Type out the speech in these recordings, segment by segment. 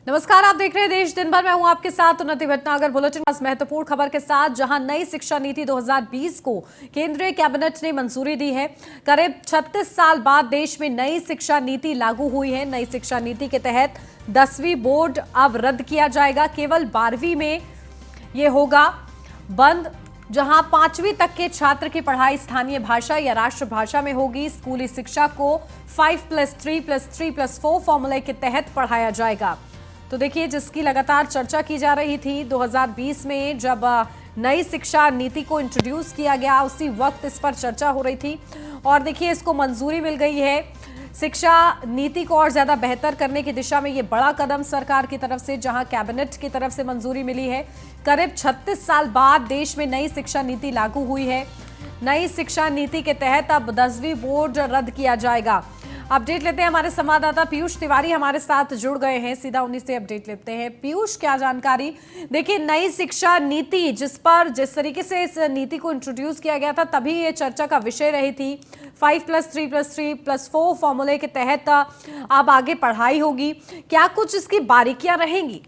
नमस्कार, आप देख रहे हैं देश दिन भर। मैं हूं आपके साथ उन्नति भटनागर। बुलेटिन महत्वपूर्ण खबर के साथ, जहां नई शिक्षा नीति 2020 को केंद्रीय कैबिनेट ने मंजूरी दी है। करीब 36 साल बाद देश में नई शिक्षा नीति लागू हुई है। नई शिक्षा नीति के तहत 10वीं बोर्ड अब रद्द किया जाएगा। केवल 12वीं में ये होगा बंद, जहां 5वीं तक के छात्र की पढ़ाई स्थानीय भाषा या राष्ट्रभाषा में होगी। स्कूली शिक्षा को 5+3+3+4 फॉर्मूले के तहत पढ़ाया जाएगा। तो देखिए, जिसकी लगातार चर्चा की जा रही थी 2020 में जब नई शिक्षा नीति को इंट्रोड्यूस किया गया, उसी वक्त इस पर चर्चा हो रही थी। और देखिए, इसको मंजूरी मिल गई है। शिक्षा नीति को और ज्यादा बेहतर करने की दिशा में ये बड़ा कदम सरकार की तरफ से, जहां कैबिनेट की तरफ से मंजूरी मिली है। करीब 36 साल बाद देश में नई शिक्षा नीति लागू हुई है। नई शिक्षा नीति के तहत अब 10वीं बोर्ड रद्द किया जाएगा। अपडेट लेते हैं, हमारे संवाददाता पीयूष तिवारी हमारे साथ जुड़ गए हैं। सीधा उन्हीं से अपडेट लेते हैं। पीयूष, क्या जानकारी? देखिए, नई शिक्षा नीति जिस तरीके से इस नीति को इंट्रोड्यूस किया गया था, तभी ये चर्चा का विषय रही थी। 5+3+3+4 फॉर्मूले के तहत अब आगे पढ़ाई होगी। क्या कुछ इसकी बारीकियां रहेंगी?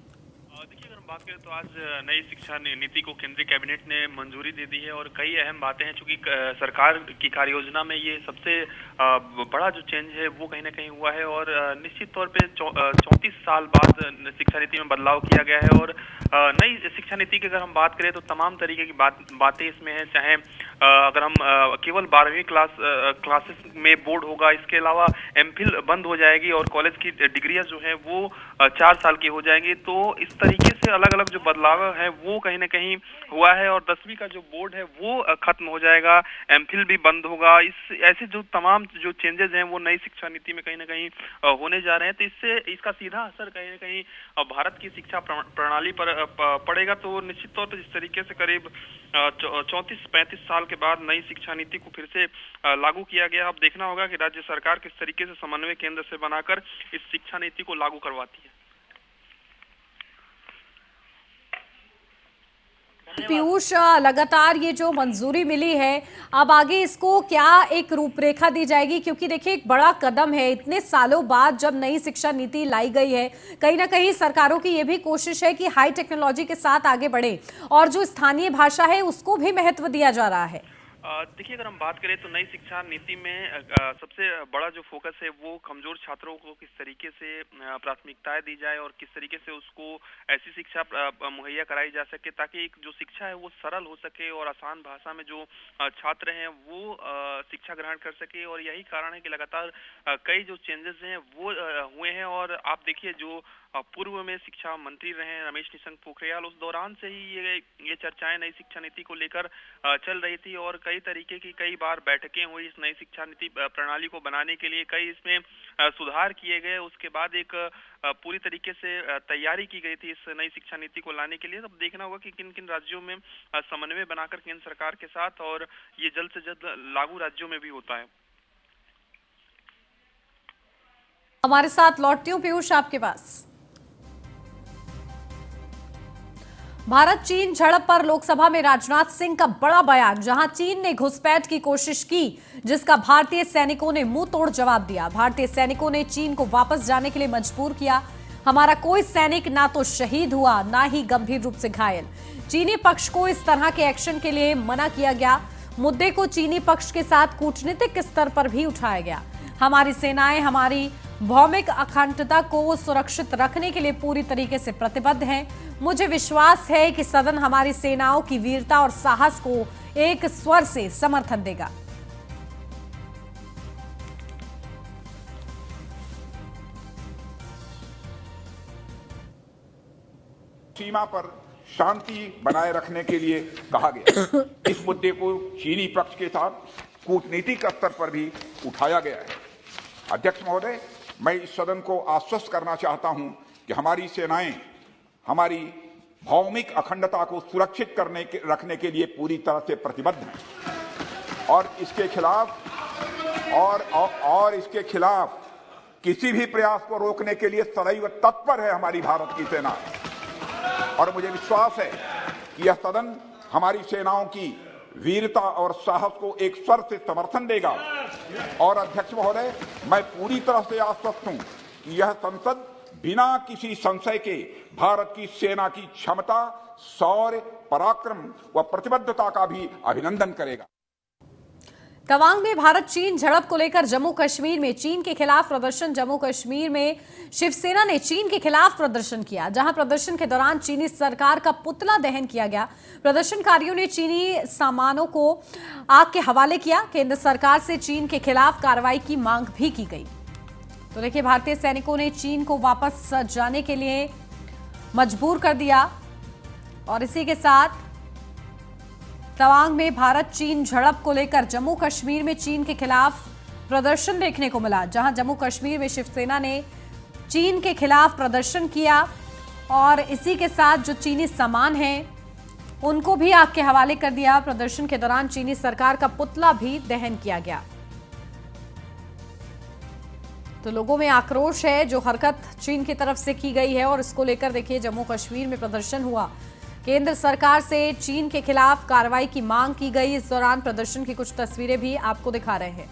बात करें तो आज नई शिक्षा नीति को केंद्रीय कैबिनेट ने मंजूरी दे दी है और कई अहम बातें हैं। चूंकि सरकार की कार्य योजना में ये सबसे बड़ा जो चेंज है वो कहीं ना कहीं हुआ है और निश्चित तौर पे 34 साल बाद शिक्षा नीति में बदलाव किया गया है। और नई शिक्षा नीति की अगर हम बात करें तो तमाम तरीके की बातें इसमें हैं। चाहे अगर हम केवल 12वीं क्लासेस में बोर्ड होगा, इसके अलावा एमफिल बंद हो जाएगी और कॉलेज की डिग्रियां जो है वो 4 साल की हो जाएंगी। तो इस तरीके से अलग अलग जो बदलाव है वो कहीं ना कहीं हुआ है। और 10वीं का जो बोर्ड है वो खत्म हो जाएगा, एमफिल भी बंद होगा। इस ऐसे जो तमाम जो चेंजेस हैं वो नई शिक्षा नीति में कहीं ना कहीं होने जा रहे हैं। तो इससे इसका सीधा असर कहीं ना कहीं भारत की शिक्षा प्रणाली पर पड़ेगा। तो निश्चित तौर पर जिस तरीके से करीब 34-35 साल के बाद नई शिक्षा नीति को फिर से लागू किया गया, अब देखना होगा कि राज्य सरकार किस तरीके से समन्वय केंद्र से बनाकर इस शिक्षा नीति को लागू करवाती है। पीयूष, लगातार ये जो मंजूरी मिली है, अब आगे इसको क्या एक रूपरेखा दी जाएगी? क्योंकि देखिए, एक बड़ा कदम है। इतने सालों बाद जब नई शिक्षा नीति लाई गई है, कहीं ना कहीं सरकारों की ये भी कोशिश है कि हाई टेक्नोलॉजी के साथ आगे बढ़े और जो स्थानीय भाषा है उसको भी महत्व दिया जा रहा है। देखिए, अगर हम बात करें तो नई शिक्षा नीति में सबसे बड़ा जो फोकस है वो कमजोर छात्रों को किस तरीके से प्राथमिकताएं दी जाए और किस तरीके से उसको ऐसी शिक्षा मुहैया कराई जा सके ताकि एक जो शिक्षा है वो सरल हो सके और आसान भाषा में जो छात्र हैं वो शिक्षा ग्रहण कर सके। और यही कारण है कि लगातार कई जो चेंजेस हैं वो हुए हैं। और आप देखिए, जो पूर्व में शिक्षा मंत्री रहे रमेश निशंक पोखरियाल, उस दौरान से ही ये चर्चाएं नई शिक्षा नीति को लेकर चल रही थी और कई तरीके की कई बार बैठकें हुई इस नई शिक्षा नीति प्रणाली को बनाने के लिए। कई इसमें सुधार किए गए। उसके बाद एक पूरी तरीके से तैयारी की गई थी इस नई शिक्षा नीति को लाने के लिए। तब देखना होगा कि किन किन राज्यों में समन्वय बनाकर केंद्र सरकार के साथ और ये जल्द से जल्द लागू राज्यों में भी होता है। हमारे साथ लौटती हूँ पीयूष आपके पास। भारत चीन झड़प पर लोकसभा में राजनाथ सिंह का बड़ा बयान, जहां चीन ने घुसपैठ की कोशिश की, जिसका भारतीय सैनिकों ने मुंह तोड़ जवाब दिया। भारतीय सैनिकों ने चीन को वापस जाने के लिए मजबूर किया। हमारा कोई सैनिक ना तो शहीद हुआ, ना ही गंभीर रूप से घायल। चीनी पक्ष को इस तरह के एक्शन के लिए मना किया गया। मुद्दे को चीनी पक्ष के साथ कूटनीतिक स्तर पर भी उठाया गया। हमारी सेनाएं हमारी भौमिक अखंडता को सुरक्षित रखने के लिए पूरी तरीके से प्रतिबद्ध हैं। मुझे विश्वास है कि सदन हमारी सेनाओं की वीरता और साहस को एक स्वर से समर्थन देगा। सीमा पर शांति बनाए रखने के लिए कहा गया। इस मुद्दे को चीनी पक्ष के साथ कूटनीतिक स्तर पर भी उठाया गया है। अध्यक्ष महोदय, मैं इस सदन को आश्वस्त करना चाहता हूं कि हमारी सेनाएं हमारी भौमिक अखंडता को सुरक्षित रखने के लिए पूरी तरह से प्रतिबद्ध हैं और इसके खिलाफ किसी भी प्रयास को रोकने के लिए सदैव तत्पर है हमारी भारत की सेना। और मुझे विश्वास है कि यह सदन हमारी सेनाओं की वीरता और साहस को एक स्वर से समर्थन देगा। और अध्यक्ष महोदय, मैं पूरी तरह से आश्वस्त हूं कि यह संसद बिना किसी संशय के भारत की सेना की क्षमता, शौर्य, पराक्रम व प्रतिबद्धता का भी अभिनंदन करेगा। तवांग में भारत चीन झड़प को लेकर जम्मू कश्मीर में चीन के खिलाफ प्रदर्शन। जम्मू कश्मीर में शिवसेना ने चीन के खिलाफ प्रदर्शन किया, जहां प्रदर्शन के दौरान चीनी सरकार का पुतला दहन किया गया। प्रदर्शनकारियों ने चीनी सामानों को आग के हवाले किया। केंद्र सरकार से चीन के खिलाफ कार्रवाई की मांग भी की गई। तो देखिए, भारतीय सैनिकों ने चीन को वापस जाने के लिए मजबूर कर दिया। और इसी के साथ तवांग में भारत चीन झड़प को लेकर जम्मू कश्मीर में चीन के खिलाफ प्रदर्शन देखने को मिला, जहां जम्मू कश्मीर में शिवसेना ने चीन के खिलाफ प्रदर्शन किया और इसी के साथ जो चीनी सामान हैं उनको भी आग के हवाले कर दिया। प्रदर्शन के दौरान चीनी सरकार का पुतला भी दहन किया गया। तो लोगों में आक्रोश है जो हरकत चीन की तरफ से की गई है और इसको लेकर देखिए जम्मू कश्मीर में प्रदर्शन हुआ। केंद्र सरकार से चीन के खिलाफ कार्रवाई की मांग की गई। इस दौरान प्रदर्शन की कुछ तस्वीरें भी आपको दिखा रहे हैं।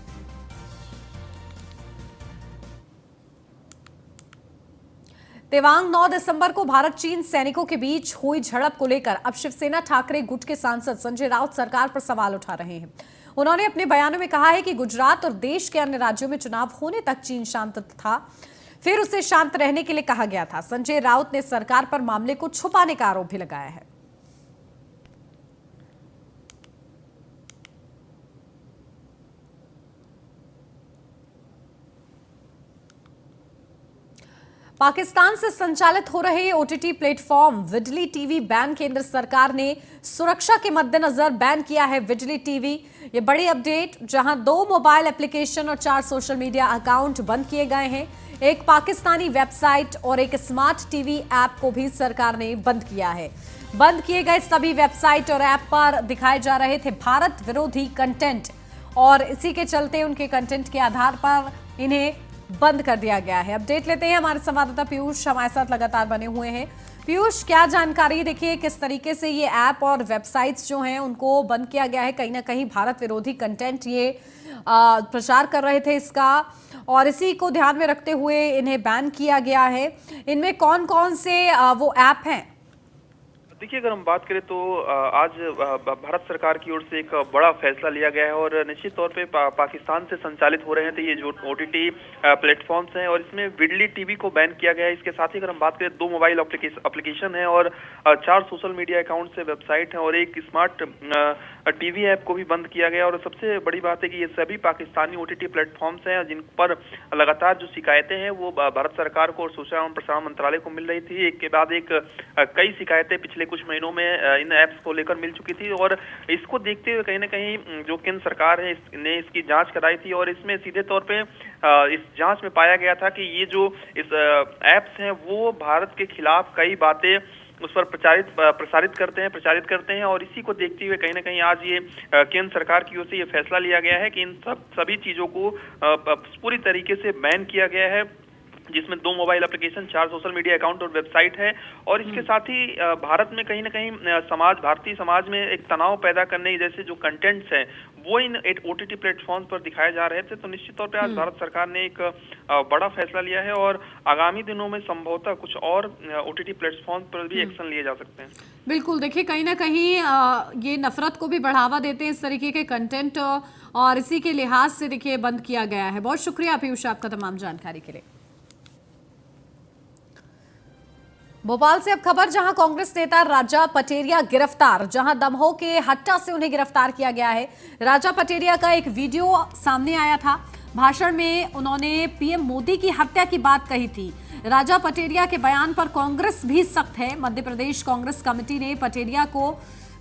तवांग 9 दिसंबर को भारत चीन सैनिकों के बीच हुई झड़प को लेकर अब शिवसेना ठाकरे गुट के सांसद संजय राउत सरकार पर सवाल उठा रहे हैं। उन्होंने अपने बयानों में कहा है कि गुजरात और देश के अन्य राज्यों में चुनाव होने तक चीन शांत था, फिर उसे शांत रहने के लिए कहा गया था। संजय राउत ने सरकार पर मामले को छुपाने का आरोप भी लगाया है। पाकिस्तान से संचालित हो रहे OTT platform Vidly TV ban केंद्र सरकार ने सुरक्षा के मद्देनजर बैन किया है। विडली टीवी, ये बड़ी अपडेट, जहां 2 मोबाइल एप्लीकेशन और 4 सोशल मीडिया अकाउंट बंद किए गए हैं। एक पाकिस्तानी वेबसाइट और एक स्मार्ट टीवी ऐप को भी सरकार ने बंद किया है। बंद किए गए सभी वेबसाइट और ऐप पर दिखाए जा रहे थे भारत विरोधी कंटेंट और इसी के चलते उनके कंटेंट के आधार पर इन्हें बंद कर दिया गया है। अपडेट लेते हैं, हमारे संवाददाता पीयूष हमारे साथ लगातार बने हुए हैं। पीयूष, क्या जानकारी, देखिए किस तरीके से ये ऐप और वेबसाइट्स जो हैं उनको बंद किया गया है। कहीं ना कहीं भारत विरोधी कंटेंट ये प्रचार कर रहे थे इसका, और इसी को ध्यान में रखते हुए इन्हें बैन किया गया है। इनमें कौन कौन से वो ऐप हैं? देखिए, अगर हम बात करें तो आज भारत सरकार की ओर से एक बड़ा फैसला लिया गया है और निश्चित तौर पे पाकिस्तान से संचालित हो रहे हैं तो ये जो ओटीटी प्लेटफॉर्म्स हैं और इसमें विडली टीवी को बैन किया गया है। इसके साथ ही अगर हम बात करें 2 मोबाइल एप्लीकेशन है और 4 सोशल मीडिया अकाउंट से वेबसाइट है और एक स्मार्ट टीवी ऐप को भी बंद किया गया। और सबसे बड़ी बात है कि ये सभी पाकिस्तानी ओटीटी प्लेटफॉर्म्स हैं जिन पर लगातार जो शिकायतें हैं वो भारत सरकार को और सूचना एवं प्रसारण मंत्रालय को मिल रही थी। एक के बाद एक कई शिकायतें पिछले कुछ महीनों में इन ऐप्स को लेकर मिल चुकी थी और इसको देखते हुए कहीं ना कहीं जो केंद्र सरकार है ने इसकी जांच कराई थी और इसमें सीधे तौर पे इस जांच में पाया गया था कि ये जो इस ऐप्स हैं वो भारत के खिलाफ कई बातें उस पर प्रसारित करते हैं और इसी को देखते हुए कहीं ना कहीं आज ये केंद्र सरकार की ओर से ये फैसला लिया गया है कि इन सभी चीजों को पूरी तरीके से बैन किया गया है, जिसमें 2 mobile application, 4 social media account और वेबसाइट है। और इसके साथ ही भारत में कहीं ना कहीं भारतीय समाज में एक तनाव पैदा करने जैसे जो कंटेंट्स हैं वो इन ओटीटी प्लेटफॉर्म पर दिखाए जा रहे थे। तो निश्चित तौर पे आज भारत सरकार ने एक बड़ा फैसला लिया है और आगामी दिनों में संभवतः कुछ और ओटीटी प्लेटफॉर्म पर भी एक्शन लिए जा सकते हैं। बिल्कुल, देखिए कहीं ना कहीं ये नफरत को भी बढ़ावा देते हैं इस तरीके के कंटेंट और इसी के लिहाज से देखिए बंद किया गया है। बहुत शुक्रिया पीयूष आपका तमाम जानकारी के लिए। भोपाल से अब खबर, जहां कांग्रेस नेता राजा पटेरिया गिरफ्तार, जहां दमोह के हट्टा से उन्हें गिरफ्तार किया गया है। राजा पटेरिया का एक वीडियो सामने आया था। भाषण में उन्होंने पीएम मोदी की हत्या की बात कही थी। राजा पटेरिया के बयान पर कांग्रेस भी सख्त है। मध्य प्रदेश कांग्रेस कमेटी ने पटेरिया को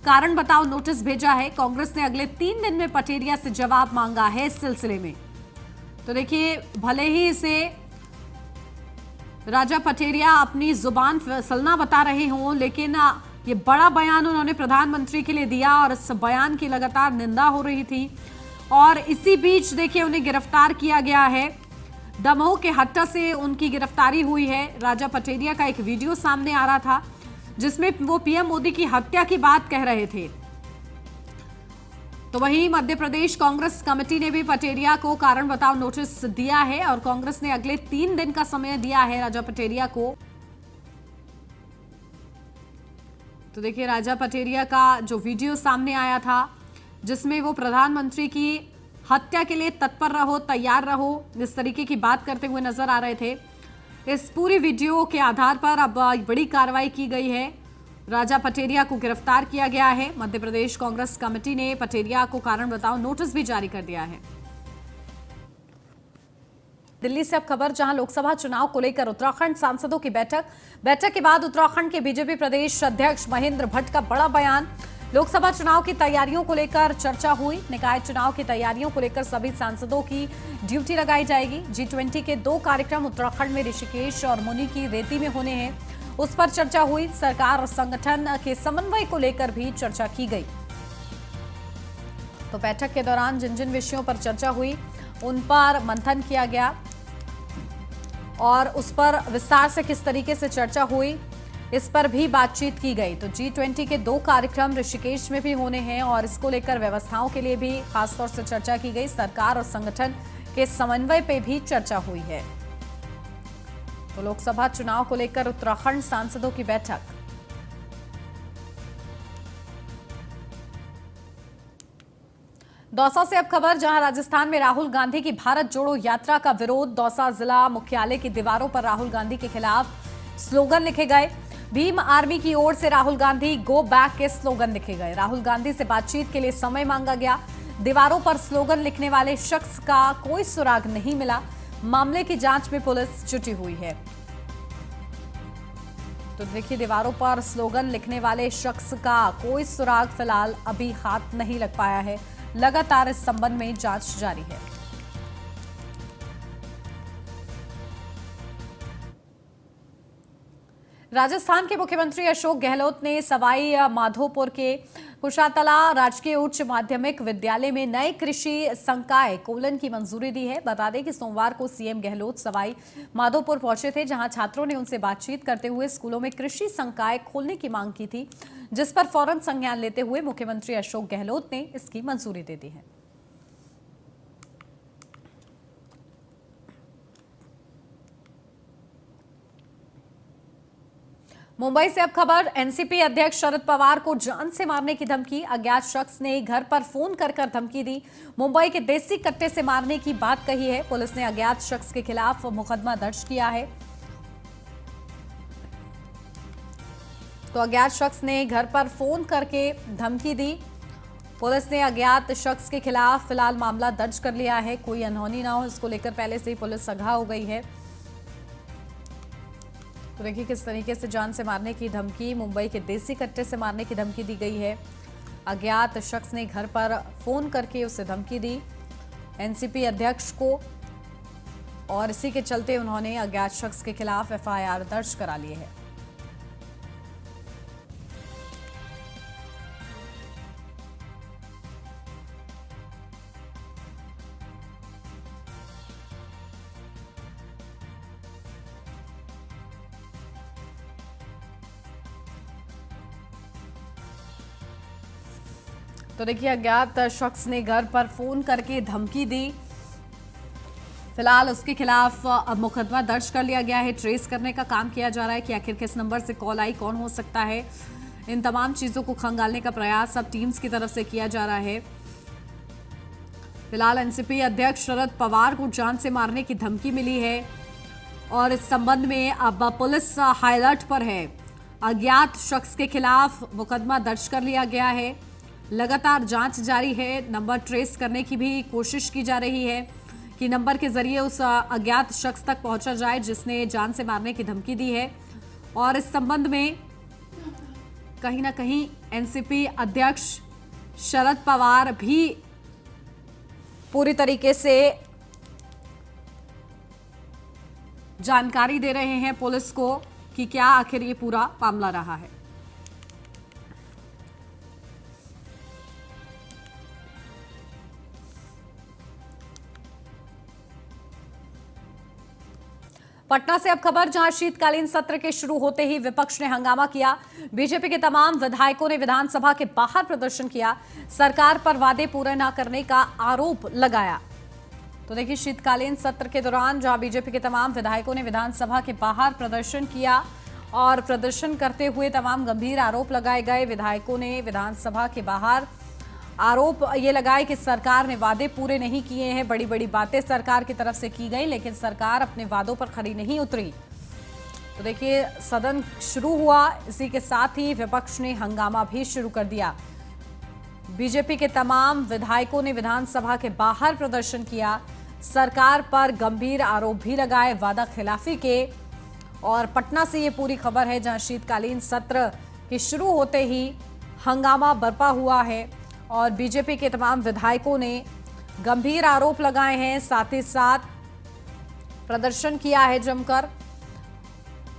कारण बताओ नोटिस भेजा है। कांग्रेस ने अगले 3 दिन में पटेरिया से जवाब मांगा है इस सिलसिले में। तो देखिए, भले ही इसे राजा पटेरिया अपनी जुबान फिसलना बता रहे हों, लेकिन ये बड़ा बयान उन्होंने प्रधानमंत्री के लिए दिया और इस बयान की लगातार निंदा हो रही थी। और इसी बीच देखिए उन्हें गिरफ्तार किया गया है। दमोह के हट्टा से उनकी गिरफ्तारी हुई है। राजा पटेरिया का एक वीडियो सामने आ रहा था जिसमें वो पीएम मोदी की हत्या की बात कह रहे थे। तो वहीं मध्य प्रदेश कांग्रेस कमेटी ने भी पटेरिया को कारण बताओ नोटिस दिया है और कांग्रेस ने अगले 3 दिन का समय दिया है राजा पटेरिया को। तो देखिए राजा पटेरिया का जो वीडियो सामने आया था जिसमें वो प्रधानमंत्री की हत्या के लिए तत्पर रहो, तैयार रहो, इस तरीके की बात करते हुए नजर आ रहे थे। इस पूरी वीडियो के आधार पर अब बड़ी कार्रवाई की गई है। राजा पटेरिया को गिरफ्तार किया गया है। मध्य प्रदेश कांग्रेस कमेटी ने पटेरिया को कारण बताओ नोटिस भी जारी कर दिया है। दिल्ली से अब खबर, जहां लोकसभा चुनाव को लेकर उत्तराखंड सांसदों की बैठक के बाद उत्तराखंड के बीजेपी प्रदेश अध्यक्ष महेंद्र भट्ट का बड़ा बयान। लोकसभा चुनाव की तैयारियों को लेकर चर्चा हुई। निकाय चुनाव की तैयारियों को लेकर सभी सांसदों की ड्यूटी लगाई जाएगी। G20 के 2 कार्यक्रम उत्तराखंड में ऋषिकेश और मुनि की रेती में होने हैं, उस पर चर्चा हुई। सरकार और संगठन के समन्वय को लेकर भी चर्चा की गई। तो बैठक के दौरान जिन जिन विषयों पर चर्चा हुई उन पर मंथन किया गया और उस पर विस्तार से किस तरीके से चर्चा हुई इस पर भी बातचीत की गई। तो G20 के 2 कार्यक्रम ऋषिकेश में भी होने हैं और इसको लेकर व्यवस्थाओं के लिए भी खासतौर से चर्चा की गई। सरकार और संगठन के समन्वय पे भी चर्चा हुई है। तो लोकसभा चुनाव को लेकर उत्तराखंड सांसदों की बैठक। दौसा से अब खबर, जहां राजस्थान में राहुल गांधी की भारत जोड़ो यात्रा का विरोध। दौसा जिला मुख्यालय की दीवारों पर राहुल गांधी के खिलाफ स्लोगन लिखे गए। भीम आर्मी की ओर से राहुल गांधी गो बैक के स्लोगन लिखे गए। राहुल गांधी से बातचीत के लिए समय मांगा गया। दीवारों पर स्लोगन लिखने वाले शख्स का कोई सुराग नहीं मिला। मामले की जांच में पुलिस जुटी हुई है। तो देखिए दीवारों पर स्लोगन लिखने वाले शख्स का कोई सुराग फिलहाल अभी हाथ नहीं लग पाया है। लगातार इस संबंध में जांच जारी है। राजस्थान के मुख्यमंत्री अशोक गहलोत ने सवाई माधोपुर के कुशातला राजकीय उच्च माध्यमिक विद्यालय में नए कृषि संकाय कोलन की मंजूरी दी है। बता दें कि सोमवार को सीएम गहलोत सवाई माधोपुर पहुंचे थे, जहां छात्रों ने उनसे बातचीत करते हुए स्कूलों में कृषि संकाय खोलने की मांग की थी, जिस पर फौरन संज्ञान लेते हुए मुख्यमंत्री अशोक गहलोत ने इसकी मंजूरी दे दी है। मुंबई से अब खबर, एनसीपी अध्यक्ष शरद पवार को जान से मारने की धमकी। अज्ञात शख्स ने घर पर फोन कर धमकी दी। मुंबई के देसी कट्टे से मारने की बात कही है। पुलिस ने अज्ञात शख्स के खिलाफ मुकदमा दर्ज किया है। तो अज्ञात शख्स ने घर पर फोन करके धमकी दी। पुलिस ने अज्ञात शख्स के खिलाफ फिलहाल मामला दर्ज कर लिया है। कोई अनहोनी ना हो, इसको लेकर पहले से ही पुलिस सघा हो गई है। तो देखिए किस तरीके से जान से मारने की धमकी, मुंबई के देसी कट्टे से मारने की धमकी दी गई है। अज्ञात शख्स ने घर पर फोन करके उसे धमकी दी एनसीपी अध्यक्ष को, और इसी के चलते उन्होंने अज्ञात शख्स के खिलाफ एफआईआर दर्ज करा ली है। तो देखिए अज्ञात शख्स ने घर पर फोन करके धमकी दी। फिलहाल उसके खिलाफ अब मुकदमा दर्ज कर लिया गया है। ट्रेस करने का काम किया जा रहा है कि आखिर किस नंबर से कॉल आई, कौन हो सकता है। इन तमाम चीजों को खंगालने का प्रयास अब टीम्स की तरफ से किया जा रहा है। फिलहाल एनसीपी अध्यक्ष शरद पवार को जान से मारने की धमकी मिली है और इस संबंध में अब पुलिस हाई अलर्ट पर है। अज्ञात शख्स के खिलाफ मुकदमा दर्ज कर लिया गया है। लगातार जांच जारी है। नंबर ट्रेस करने की भी कोशिश की जा रही है कि नंबर के जरिए उस अज्ञात शख्स तक पहुंचा जाए जिसने जान से मारने की धमकी दी है। और इस संबंध में कहीं ना कहीं एनसीपी अध्यक्ष शरद पवार भी पूरी तरीके से जानकारी दे रहे हैं पुलिस को कि क्या आखिर ये पूरा मामला रहा है। पटना से अब खबर, जहां शीतकालीन सत्र के शुरू होते ही विपक्ष ने हंगामा किया। बीजेपी के तमाम विधायकों ने विधानसभा के बाहर प्रदर्शन किया, सरकार पर वादे पूरे न करने का आरोप लगाया। तो देखिए, शीतकालीन सत्र के दौरान जहां बीजेपी के तमाम विधायकों ने विधानसभा के बाहर प्रदर्शन किया और प्रदर्शन करते हुए तमाम गंभीर आरोप लगाए गए। विधायकों ने विधानसभा के बाहर आरोप ये लगाए कि सरकार ने वादे पूरे नहीं किए हैं। बड़ी बड़ी बातें सरकार की तरफ से की गई, लेकिन सरकार अपने वादों पर खरी नहीं उतरी। तो देखिए, सदन शुरू हुआ, इसी के साथ ही विपक्ष ने हंगामा भी शुरू कर दिया। बीजेपी के तमाम विधायकों ने विधानसभा के बाहर प्रदर्शन किया, सरकार पर गंभीर आरोप भी लगाए वादा खिलाफी के। और पटना से ये पूरी खबर है, जहां शीतकालीन सत्र के शुरू होते ही हंगामा बरपा हुआ है और बीजेपी के तमाम विधायकों ने गंभीर आरोप लगाए हैं, साथ ही साथ प्रदर्शन किया है जमकर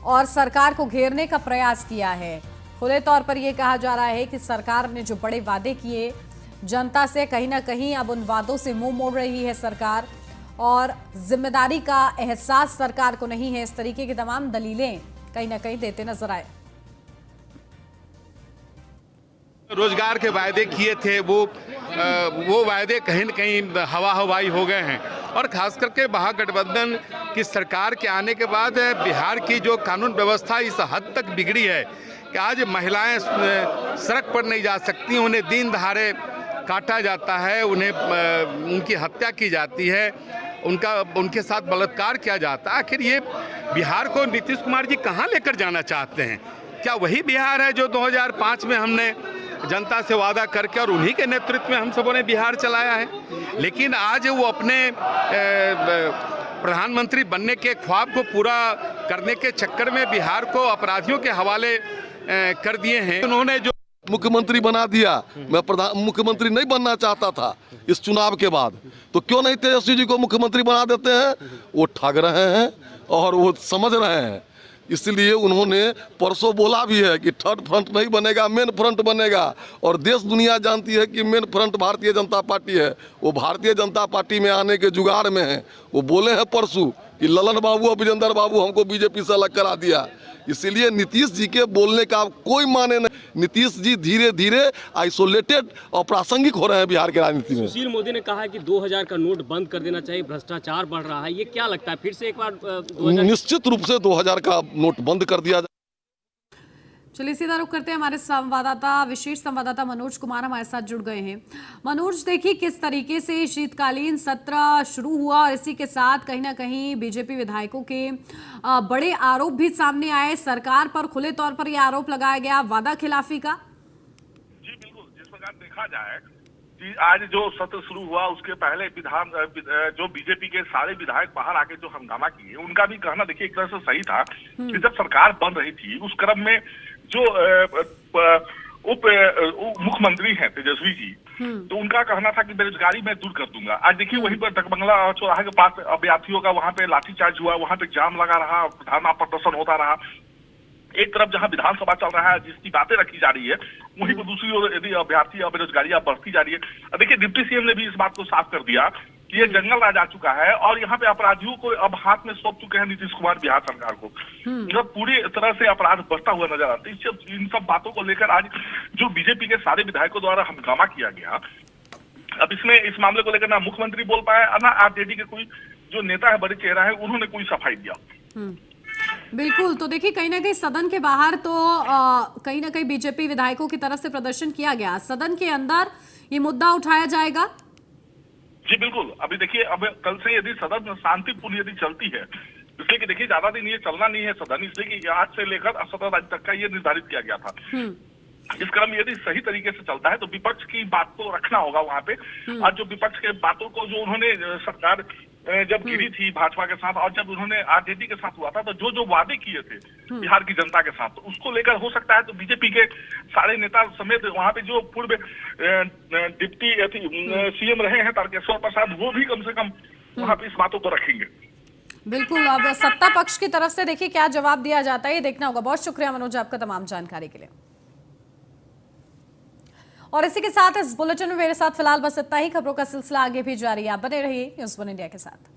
और सरकार को घेरने का प्रयास किया है। खुले तौर पर यह कहा जा रहा है कि सरकार ने जो बड़े वादे किए जनता से, कहीं ना कहीं अब उन वादों से मुंह मोड़ रही है सरकार और जिम्मेदारी का एहसास सरकार को नहीं है। इस तरीके की तमाम दलीलें कहीं ना कहीं देते नजर आए। रोजगार के वायदे किए थे वो वायदे कहीं न कहीं हवा हवाई हो गए हैं और खास करके महागठबंधन की सरकार के आने के बाद बिहार की जो कानून व्यवस्था इस हद तक बिगड़ी है कि आज महिलाएं सड़क पर नहीं जा सकती, उन्हें दिन दहाड़े काटा जाता है, उन्हें उनकी हत्या की जाती है, उनके साथ बलात्कार किया जाता है। आखिर ये बिहार को नीतीश कुमार जी कहाँ लेकर जाना चाहते हैं? क्या वही बिहार है जो 2005 में हमने जनता से वादा करके और उन्हीं के नेतृत्व में हम सबों ने बिहार चलाया है? लेकिन आज वो अपने प्रधानमंत्री बनने के ख्वाब को पूरा करने के चक्कर में बिहार को अपराधियों के हवाले कर दिए हैं। उन्होंने जो मुख्यमंत्री बना दिया, मैं मुख्यमंत्री नहीं बनना चाहता था इस चुनाव के बाद, तो क्यों नहीं तेजस्वी जी को मुख्यमंत्री बना देते हैं? वो ठग रहे हैं और वो समझ रहे हैं, इसलिए उन्होंने परसों बोला भी है कि थर्ड फ्रंट नहीं बनेगा, मेन फ्रंट बनेगा। और देश दुनिया जानती है कि main front Bharatiya Janata party है। वो भारतीय जनता पार्टी में आने के जुगाड़ में है। वो बोले हैं परसों कि ललन बाबू और विजेंद्र बाबू हमको बीजेपी से अलग करा दिया। इसीलिए नीतीश जी के बोलने का कोई माने नहीं। नीतीश जी धीरे धीरे आइसोलेटेड और प्रासंगिक हो रहे हैं बिहार की राजनीति में। सुशील मोदी ने कहा है कि 2000 का नोट बंद कर देना चाहिए, भ्रष्टाचार बढ़ रहा है। ये क्या लगता है, फिर से एक बार निश्चित रूप से 2000 का नोट बंद कर दिया जाए। चलिए सीधा रुख करते हैं, हमारे संवाददाता, विशेष संवाददाता मनोज कुमार हमारे साथ जुड़ गए हैं। मनोज, देखिए किस तरीके से शीतकालीन सत्र शुरू हुआ और इसी के साथ कहीं ना कहीं बीजेपी विधायकों के बड़े आरोप भी सामने आए। सरकार पर खुले तौर पर यह आरोप लगाया गया वादा खिलाफी का। जी बिल्कुल, जिस प्रकार देखा जाए कि आज जो सत्र शुरू हुआ उसके पहले जो बीजेपी के सारे विधायक बाहर आके जो हंगामा किए, उनका भी कहना देखिए एक तरह से सही था कि जब सरकार बन रही थी उस क्रम में जो उप मुख्यमंत्री हैं तेजस्वी जी, तो उनका कहना था कि बेरोजगारी मैं दूर कर दूंगा। आज देखिए वहीं पर डकबंगला चौराहे के पास अभ्यर्थियों का वहां पे लाठीचार्ज हुआ, वहां पे जाम लगा रहा, धरना प्रदर्शन होता रहा। एक तरफ जहां विधानसभा चल रहा है जिसकी बातें रखी जा रही है, वहीं पर दूसरी ओर यदि अभ्यर्थी या बेरोजगारी बढ़ती जा रही है। देखिए डिप्टी सीएम ने भी इस बात को साफ कर दिया कि ये जंगल राज आ चुका है और यहाँ पे अपराधियों को अब हाथ में सौंप चुके हैं नीतीश कुमार बिहार सरकार को। मतलब पूरी तरह से अपराध बढ़ता हुआ नजर आता है। इन सब बातों को लेकर आज जो बीजेपी के सारे विधायकों द्वारा हंगामा किया गया, अब इसमें इस मामले को लेकर ना मुख्यमंत्री बोल पाए, ना आरजेडी के कोई जो नेता है, बड़े चेहरा है, उन्होंने कोई सफाई दिया। बिल्कुल, तो देखिए कहीं ना कहीं सदन के बाहर तो कहीं ना कहीं बीजेपी विधायकों की तरफ से प्रदर्शन किया गया, सदन के अंदर ये मुद्दा उठाया जाएगा। जी बिल्कुल, अभी देखिए अब कल से यदि सदन शांतिपूर्ण यदि चलती है, इसलिए कि देखिए ज्यादा दिन ये चलना नहीं है सदन, इसलिए कि आज से लेकर 17 तारीख तक का ये निर्धारित किया गया था। इस क्रम में यदि सही तरीके से चलता है तो विपक्ष की बात को रखना होगा वहां पे। आज जो विपक्ष के बातों को जो उन्होंने सरकार जब गिरी थी भाजपा के साथ और जब उन्होंने आरजेडी के साथ हुआ था, तो जो वादे किए थे बिहार की जनता के साथ, तो उसको लेकर हो सकता है तो बीजेपी के सारे नेता समेत वहां पे जो पूर्व डिप्टी सीएम रहे हैं तारकेश्वर प्रसाद, वो भी कम से कम वहां पे इस बातों को रखेंगे। बिल्कुल, अब सत्ता पक्ष की तरफ से देखिए क्या जवाब दिया जाता है, ये देखना होगा। बहुत शुक्रिया मनोज आपका तमाम जानकारी के लिए। और इसी के साथ इस बुलेटिन में मेरे साथ फिलहाल बस इतना ही। खबरों का सिलसिला आगे भी जारी है, आप बने रहिए न्यूज़ 1 इंडिया के साथ।